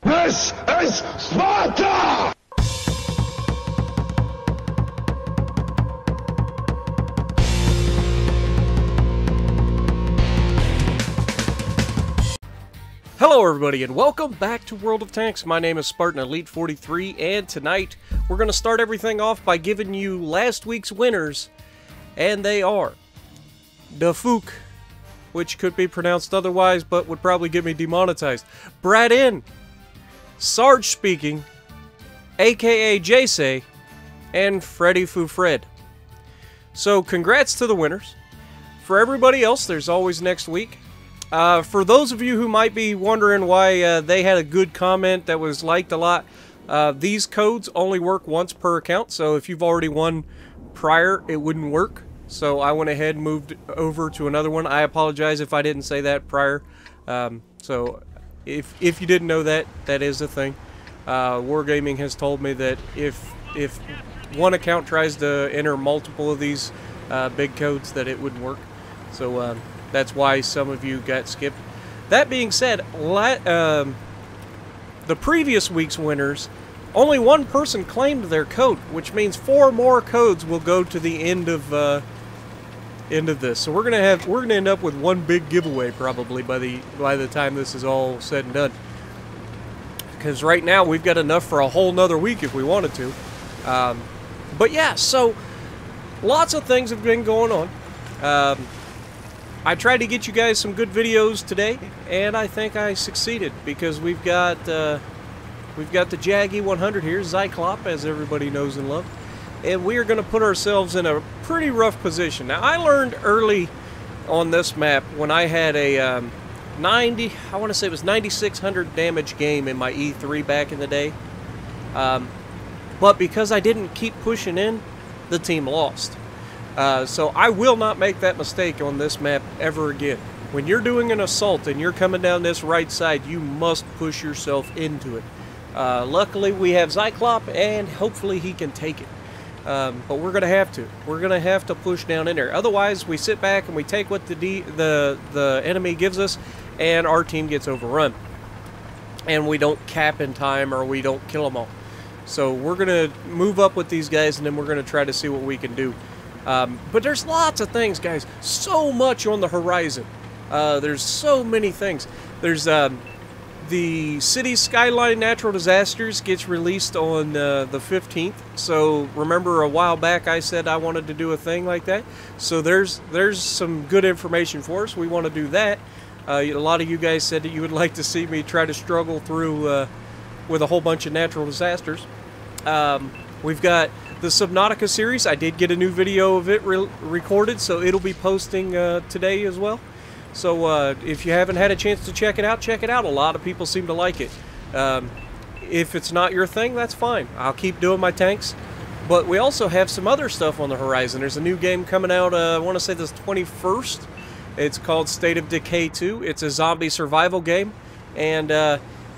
This is Sparta! Hello everybody and welcome back to World of Tanks. My name is Spartan Elite 43 and tonight we're going to start everything off by giving you last week's winners, and they are Dafuk, which could be pronounced otherwise but would probably get me demonetized, Brad In, Sarge Speaking, aka Jay, and Freddy Foo Fred. So congrats to the winners. For everybody else, there's always next week. For those of you who might be wondering why they had a good comment that was liked a lot, these codes only work once per account, so if you've already won prior, it wouldn't work. So I went ahead and moved over to another one. I apologize if I didn't say that prior. So if you didn't know that, that is a thing. Wargaming has told me that if one account tries to enter multiple of these big codes, that it wouldn't work. So that's why some of you got skipped. That being said, the previous week's winners, only one person claimed their code, which means 4 more codes will go to the end of this. So we're gonna end up with one big giveaway probably by the time this is all said and done. Because right now we've got enough for a whole nother week if we wanted to. But yeah, so lots of things have been going on. I tried to get you guys some good videos today, and I think I succeeded because we've got the Jaggy 100 here, Zyklop, as everybody knows and loves, and we are going to put ourselves in a pretty rough position. Now, I learned early on this map when I had a I want to say it was 9600 damage game in my E3 back in the day, but because I didn't keep pushing in, the team lost. So I will not make that mistake on this map ever again. When you're doing an assault and you're coming down this right side, you must push yourself into it. Luckily, we have Zyklop, and hopefully he can take it. But we're going to have to. We're going to have to push down in there. Otherwise, we sit back and we take what the enemy gives us, and our team gets overrun. And we don't cap in time, or we don't kill them all. So we're going to move up with these guys, and then we're going to try to see what we can do. But there's lots of things, guys. So much on the horizon. There's so many things. There's the City Skyline Natural Disasters gets released on the 15th. So remember a while back I said I wanted to do a thing like that. So there's some good information for us. We want to do that. A lot of you guys said that you would like to see me try to struggle through with a whole bunch of natural disasters. We've got the Subnautica series. I did get a new video of it recorded, so it'll be posting today as well. So if you haven't had a chance to check it out, check it out. A lot of people seem to like it. If it's not your thing, that's fine. I'll keep doing my tanks. But we also have some other stuff on the horizon. There's a new game coming out, I want to say this 21st. It's called State of Decay 2. It's a zombie survival game. And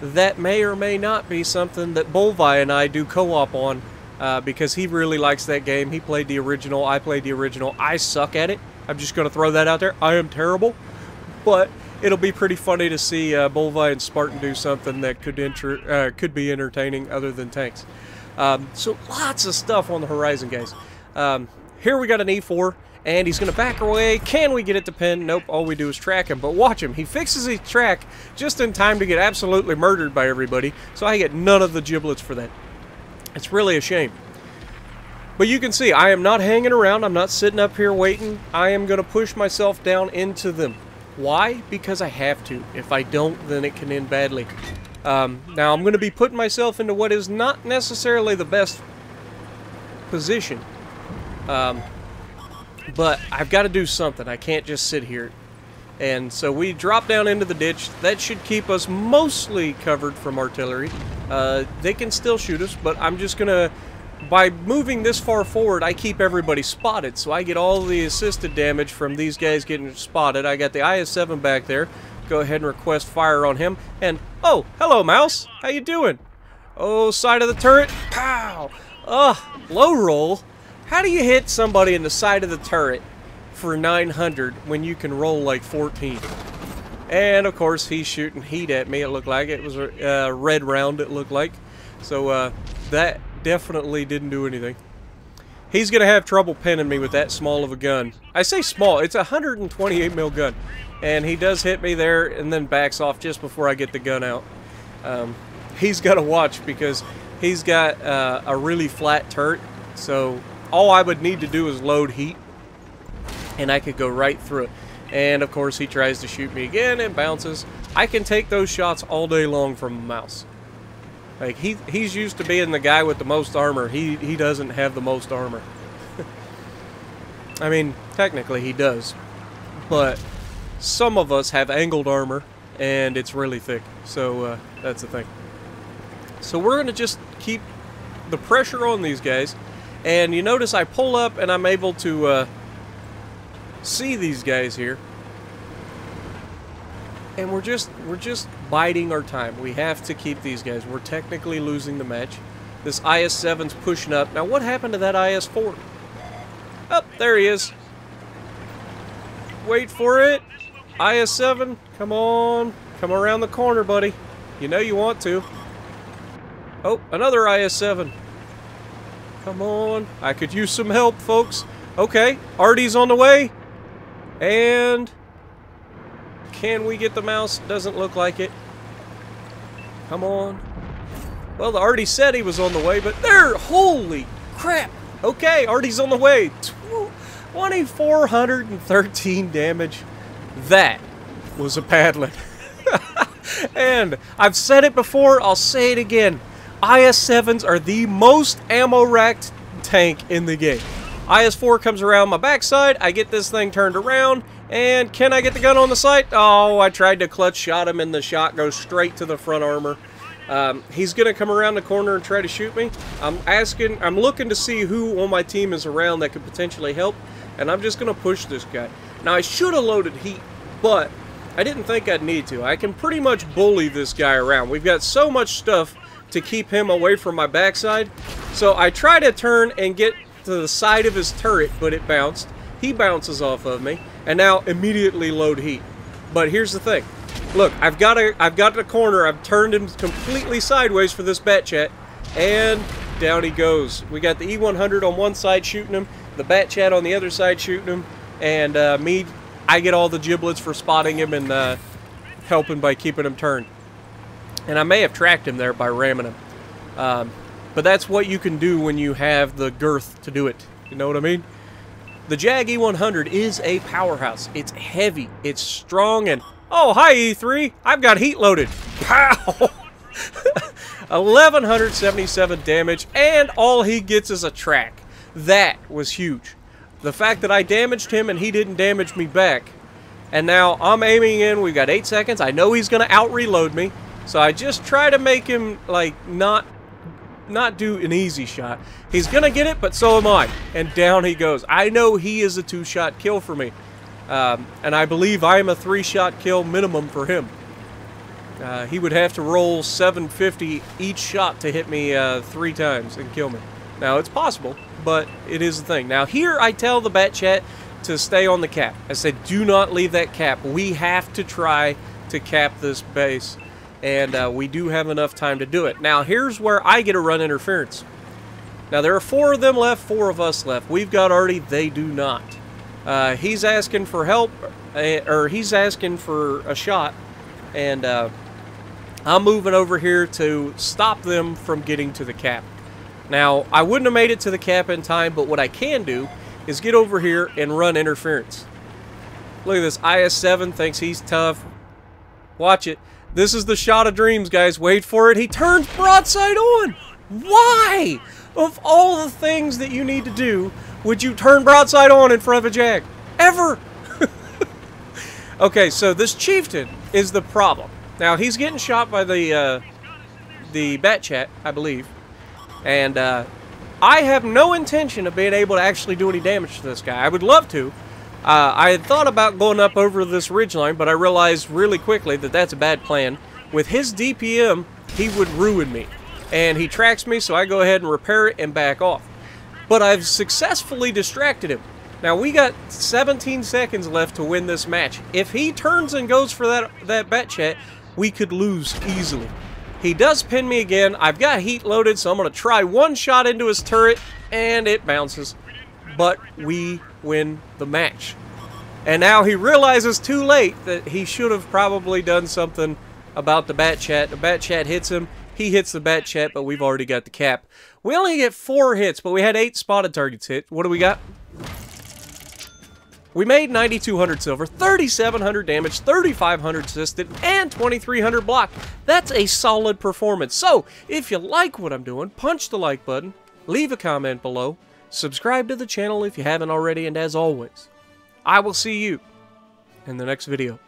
that may or may not be something that Bolvi and I do co-op on. Because he really likes that game. He played the original, I played the original. I suck at it. I'm just going to throw that out there. I am terrible. But it'll be pretty funny to see Bolvi and Spartan do something that could be entertaining other than tanks. So lots of stuff on the horizon, guys. Here we got an E4, and he's going to back away. Can we get it to pin? Nope, all we do is track him. But watch him. He fixes his track just in time to get absolutely murdered by everybody. So I get none of the giblets for that. It's really a shame. But you can see, I am not hanging around. I'm not sitting up here waiting. I am going to push myself down into them. Why? Because I have to. If I don't, then it can end badly. Now, I'm going to be putting myself into what is not necessarily the best position. But I've got to do something. I can't just sit here. And so we drop down into the ditch. That should keep us mostly covered from artillery. They can still shoot us, but I'm just going to, by moving this far forward, I keep everybody spotted. So I get all the assisted damage from these guys getting spotted. I got the IS-7 back there. Go ahead and request fire on him. And, oh, hello, Mouse. How you doing? Oh, side of the turret. Pow! Ugh, low roll. How do you hit somebody in the side of the turret for 900 when you can roll like 14? And of course he's shooting heat at me. It looked like it was a red round, it looked like. So that definitely didn't do anything. He's gonna have trouble pinning me with that small of a gun. I say small, it's a 128 mil gun. And he does hit me there and then backs off just before I get the gun out. He's got to watch because he's got a really flat turret. So all I would need to do is load heat and I could go right through it. And of course he tries to shoot me again and bounces. I can take those shots all day long from the mouse. Like he's used to being the guy with the most armor. He doesn't have the most armor. I mean, technically he does. But some of us have angled armor and it's really thick. So that's the thing. So we're going to just keep the pressure on these guys. And you notice I pull up and I'm able to see these guys here. And we're just biding our time. We have to keep these guys. We're technically losing the match. This IS-7's pushing up. Now what happened to that IS-4? Oh, there he is. Wait for it. IS-7, come on. Come around the corner, buddy. You know you want to. Oh, another IS-7. Come on. I could use some help, folks. Okay, Artie's on the way. And can we get the mouse? Doesn't look like it. Come on. Well, the Artie said he was on the way, but there! Holy crap! Okay, Artie's on the way. 2,413 damage. That was a paddling. And I've said it before, I'll say it again. IS-7s are the most ammo-racked tank in the game. IS-4 comes around my backside, I get this thing turned around, and can I get the gun on the sight? Oh, I tried to clutch shot him and the shot goes straight to the front armor. He's going to come around the corner and try to shoot me. I'm looking to see who on my team is around that could potentially help, and I'm just going to push this guy. Now, I should have loaded heat, but I didn't think I'd need to. I can pretty much bully this guy around. We've got so much stuff to keep him away from my backside. So I try to turn and get to the side of his turret, but it bounced. He bounces off of me, and now immediately load heat. But here's the thing. Look, I've got the corner. I've turned him completely sideways for this bat chat, and down he goes. We got the E100 on one side shooting him, the bat chat on the other side shooting him, and I get all the giblets for spotting him and helping by keeping him turned. And I may have tracked him there by ramming him. But that's what you can do when you have the girth to do it. You know what I mean? The Jag E100 is a powerhouse. It's heavy, it's strong, and... Oh, hi E3! I've got heat loaded! Pow! 1,177 damage, and all he gets is a track. That was huge. The fact that I damaged him and he didn't damage me back. And now I'm aiming in, we've got 8 seconds. I know he's going to out-reload me. So I just try to make him, like, not do an easy shot. He's going to get it, but so am I. And down he goes. I know he is a 2-shot kill for me. And I believe I am a 3-shot kill minimum for him. He would have to roll 750 each shot to hit me 3 times and kill me. Now, it's possible, but it is the thing. Now, here I tell the bat chat to stay on the cap. I said, do not leave that cap. We have to try to cap this base. And we do have enough time to do it. Now, here's where I get to run interference. Now, there are 4 of them left, 4 of us left. We've got Artie, they do not. He's asking for help, or he's asking for a shot. And I'm moving over here to stop them from getting to the cap. Now, I wouldn't have made it to the cap in time, but what I can do is get over here and run interference. Look at this. IS-7 thinks he's tough. Watch it. This is the shot of dreams, guys. Wait for it. He turns broadside on. Why? Of all the things that you need to do, would you turn broadside on in front of a Jag? Ever? Okay, so this chieftain is the problem. Now, he's getting shot by the bat chat, I believe. And I have no intention of being able to actually do any damage to this guy. I would love to. I had thought about going up over this ridgeline, but I realized really quickly that that's a bad plan. With his DPM, he would ruin me. And he tracks me, so I go ahead and repair it and back off. But I've successfully distracted him. Now, we got 17 seconds left to win this match. If he turns and goes for that bat chat, we could lose easily. He does pin me again. I've got heat loaded, so I'm going to try one shot into his turret, and it bounces. But we win the match. And now he realizes too late that he should have probably done something about the bat chat. The bat chat hits him. He hits the bat chat, but we've already got the cap. We only get 4 hits, but we had 8 spotted targets hit. What do we got? We made 9,200 silver, 3,700 damage, 3,500 assisted, and 2,300 block. That's a solid performance. So, if you like what I'm doing, punch the like button, leave a comment below, subscribe to the channel if you haven't already, and as always, I will see you in the next video.